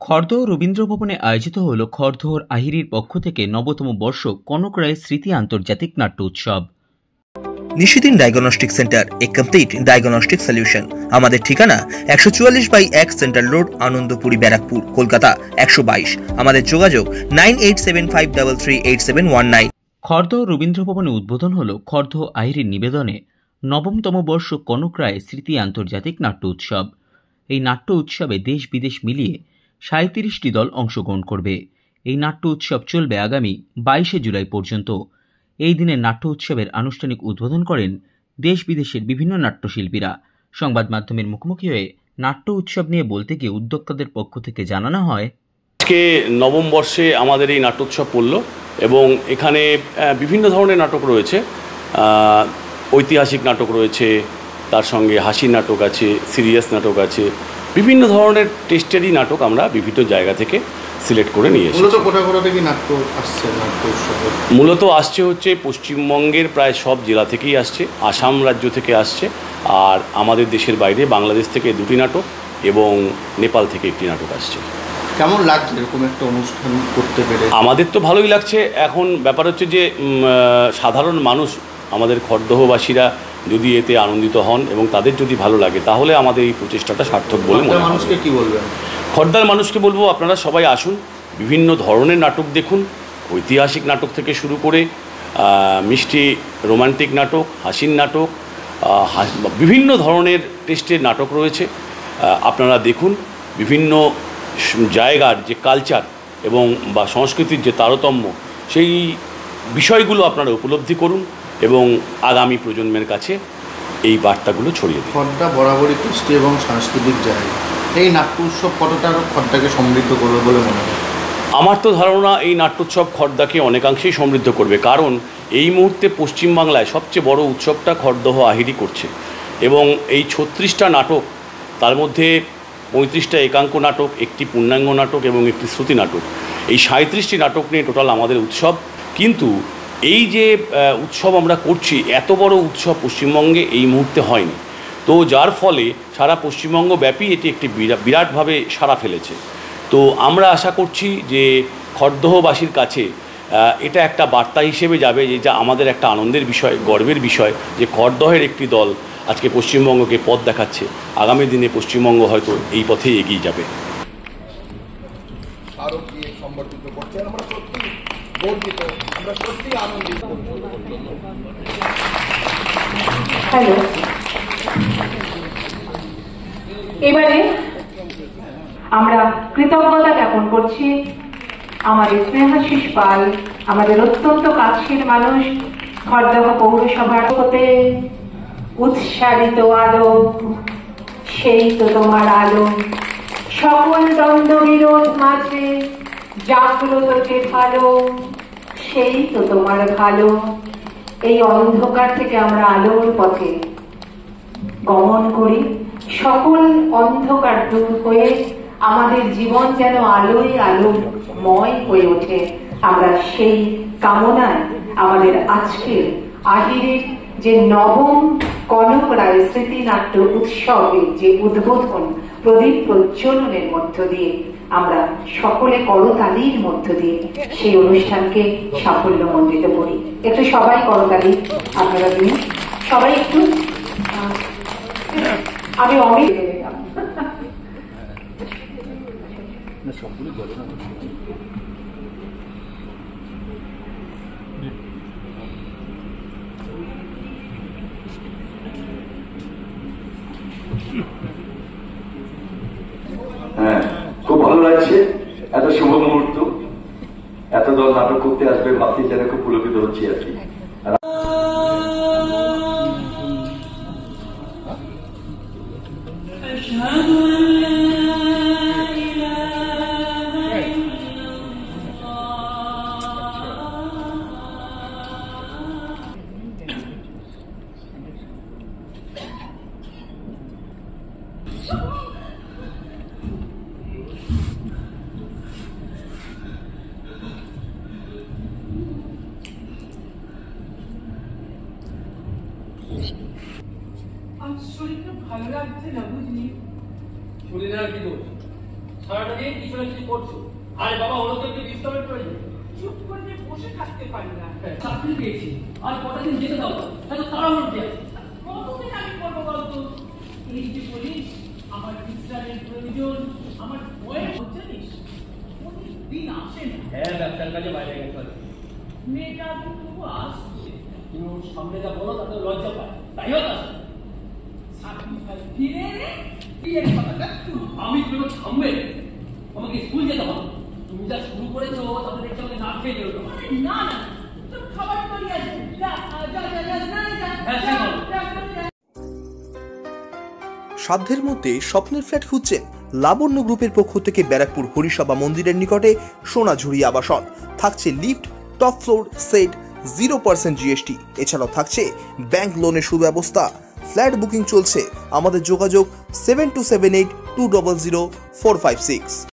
খড়দহ রবীন্দ্র ভবনে আয়োজিত হল খড়দহর আহিরির পক্ষ থেকে ৯তম বর্ষ কনক রায়ের স্মৃতি আন্তর্জাতিক নাট্য উৎসব। নিশিদিন ডায়াগনস্টিক সেন্টার, এ কমপ্লিট ডায়াগনস্টিক সলিউশন। আমাদের ঠিকানা ১৪৪/১ সেন্ট্রাল রোড, আনন্দপুরি, ব্যারাকপুর, কলকাতা ১২২। আমাদের যোগাযোগ 9875338719। খড়দহ রবীন্দ্র ভবনে উদ্বোধন হল খড়দহ আহিরির নিবেদনে ৯তম বর্ষ কনক রায়ের স্মৃতি আন্তর্জাতিক নাট্য উৎসব। এই নাট্য উৎসবে দেশ বিদেশ মিলিয়ে ৩৭টি দল অংশগ্রহণ করবে। এই নাট্য উৎসব চলবে আগামী ২২শে জুলাই পর্যন্ত। এই দিনের নাট্য উৎসবের আনুষ্ঠানিক উদ্বোধন করেন দেশ বিদেশের বিভিন্ন নাট্যশিল্পীরা। সংবাদ মাধ্যমের মুখোমুখি হয়ে নাট্য উৎসব নিয়ে বলতে গিয়ে উদ্যোক্তাদের পক্ষ থেকে জানানো হয়, আজকে নবম বর্ষে আমাদের এই নাট্যোৎসব পড়ল এবং এখানে বিভিন্ন ধরনের নাটক রয়েছে। ঐতিহাসিক নাটক রয়েছে, তার সঙ্গে হাসির নাটক আছে, সিরিয়াস নাটক আছে, বিভিন্ন ধরনের টেস্টেরই নাটক আমরা বিভিন্ন জায়গা থেকে সিলেক্ট করে নিয়ে এসেছি। মূলত আসছে হচ্ছে পশ্চিমবঙ্গের প্রায় সব জেলা থেকেই আসছে, আসাম রাজ্য থেকে আসছে, আর আমাদের দেশের বাইরে বাংলাদেশ থেকে 2টি নাটক এবং নেপাল থেকে 1টি নাটক আসছে। কেমন লাগছে এরকম একটা অনুষ্ঠান করতে পেরে? আমাদের তো ভালোই লাগছে। এখন ব্যাপার হচ্ছে যে সাধারণ মানুষ, আমাদের খড়দহবাসীরা যদি এতে আনন্দিত হন এবং তাদের যদি ভালো লাগে তাহলে আমাদের এই প্রচেষ্টাটা সার্থক বলে মনে হয়। মানুষকে কি বলবেন? খড়দার মানুষকে বলবো, আপনারা সবাই আসুন, বিভিন্ন ধরনের নাটক দেখুন। ঐতিহাসিক নাটক থেকে শুরু করে মিষ্টি রোমান্টিক নাটক, হাসির নাটক, বিভিন্ন ধরনের টেস্টের নাটক রয়েছে। আপনারা দেখুন, বিভিন্ন জায়গার যে কালচার এবং বা সংস্কৃতির যে তারতম্য, সেই বিষয়গুলো আপনারা উপলব্ধি করুন এবং আগামী প্রজন্মের কাছে এই বার্তাগুলো ছড়িয়ে দিন। খড়দা বরাবরই কৃষ্টি এবং সাংস্কৃতিক জায়গা, এই নাট্য উৎসব কতটা খড়দাকে সমৃদ্ধ করবে বলে মনে হয়? আমার তো ধারণা এই নাট্যোৎসব খড়দাকে অনেকাংশেই সমৃদ্ধ করবে, কারণ এই মুহূর্তে পশ্চিমবাংলায় সবচেয়ে বড় উৎসবটা খড়দহ আহিরি করছে এবং এই ৩৬টা নাটক, তার মধ্যে ৩৫টা একাঙ্ক নাটক, 1টি পূর্ণাঙ্গ নাটক এবং 1টি শ্রুতি নাটক, এই ৩৭টি নাটক নিয়ে টোটাল আমাদের উৎসব। কিন্তু এই যে উৎসব আমরা করছি, এত বড় উৎসব পশ্চিমবঙ্গে এই মুহূর্তে হয়নি, তো যার ফলে সারা পশ্চিমবঙ্গ ব্যাপী এটি একটি বিরাটভাবে সাড়া ফেলেছে। তো আমরা আশা করছি যে খড়দহবাসীর কাছে এটা একটা বার্তা হিসেবে যাবে, যে যা আমাদের একটা আনন্দের বিষয়, গর্বের বিষয় যে খড়দহের একটি দল আজকে পশ্চিমবঙ্গকে পথ দেখাচ্ছে। আগামী দিনে পশ্চিমবঙ্গ হয়তো এই পথেই এগিয়ে যাবে। হ্যালো, এবারে আমরা কৃতজ্ঞতা জ্ঞাপন করছি আমাদের স্নেহাশিস পাল, আমাদের অত্যন্ত কাছের মানুষ, খড়দহ পৌরসভার হতে উৎসারিত আলো, সেই তো তোমার আলো, সকল দ্বন্দ্ব বিরোধ মাঝে জাগ্রত যে ভালো, সেই তো তোমার ভালো। এই অন্ধকার থেকে আমরা আলোর পথে গমন করি, সকল অন্ধকার দূর হয়ে আমাদের জীবন যেন আলোয় আলোময় হয়ে ওঠে। আমরা সেই কামনায় আমাদের আজকের আহিরের যে নবম কনক রায় স্মৃতি নাট্য উৎসবের যে উদ্বোধন প্রদীপ প্রজ্বলনের মধ্য দিয়ে আমরা সকলে করতালির মধ্য দিয়ে সেই অনুষ্ঠানকে সাফল্যমণ্ডিত করি। একটু সবাই করতালি আপনারা দিন, সবাই একটু। আমি অমিত হ্যাঁ, খুব ভালো লাগছে। এত শুভ মুহূর্ত, এত দল নাটক করতে আসবে ভাবতে যেন খুব পুলকিত হচ্ছে আর কি। শরীরটা ভালো লাগছে না, বুঝলি? শরীরে আর কি দোষ? সারাটা দিন কিছু না কিছু করছো। আরে বাবা, ওরা তো একটু ডিস্টার্বেন্ট করে যায়। চুপ করে বসে থাকতে পারি না। চাকরি পেয়েছি, আর কটা দিন যেতে দাও, এত তাড়াহুড়ো দিয়ে। কতদিন আমি করবো বলতো? এই যে বলিস আমার বিশ্রামের প্রয়োজন, আমার বয়স জানিস, দিন আসে না। হ্যাঁ, ব্যবসার কাজে বাইরে গেছে। মেয়েটা তবু আসছে, তুমি ওর সামনে যা বলো তাতে লজ্জা পায়, তাই হোক আসে। ফিরে রে, বিয়ের কথাটা আমি তুমি থামবে, আমাকে স্কুল যেতে হবে। তুমি যা শুরু করেছো তাতে দেখছি আমাকে না খেয়ে যেতে হবে। না না, তোর খাবার তৈরি আছে, যা যা যা যা স্নানে যা। হ্যাঁ, তাই বলো। সাধ্যের মধ্যে স্বপ্নের ফ্ল্যাট খুঁজছেন? লাবণ্য গ্রুপের পক্ষ থেকে ব্যারাকপুর হরিসভা মন্দিরের নিকটে সোনাঝুরি আবাসন। থাকছে lift, top floor, set, 0% GST। এছাড়াও থাকছে ব্যাংক লোনের সুব্যবস্থা। ফ্ল্যাট বুকিং চলছে। আমাদের যোগাযোগ 7278 200 456।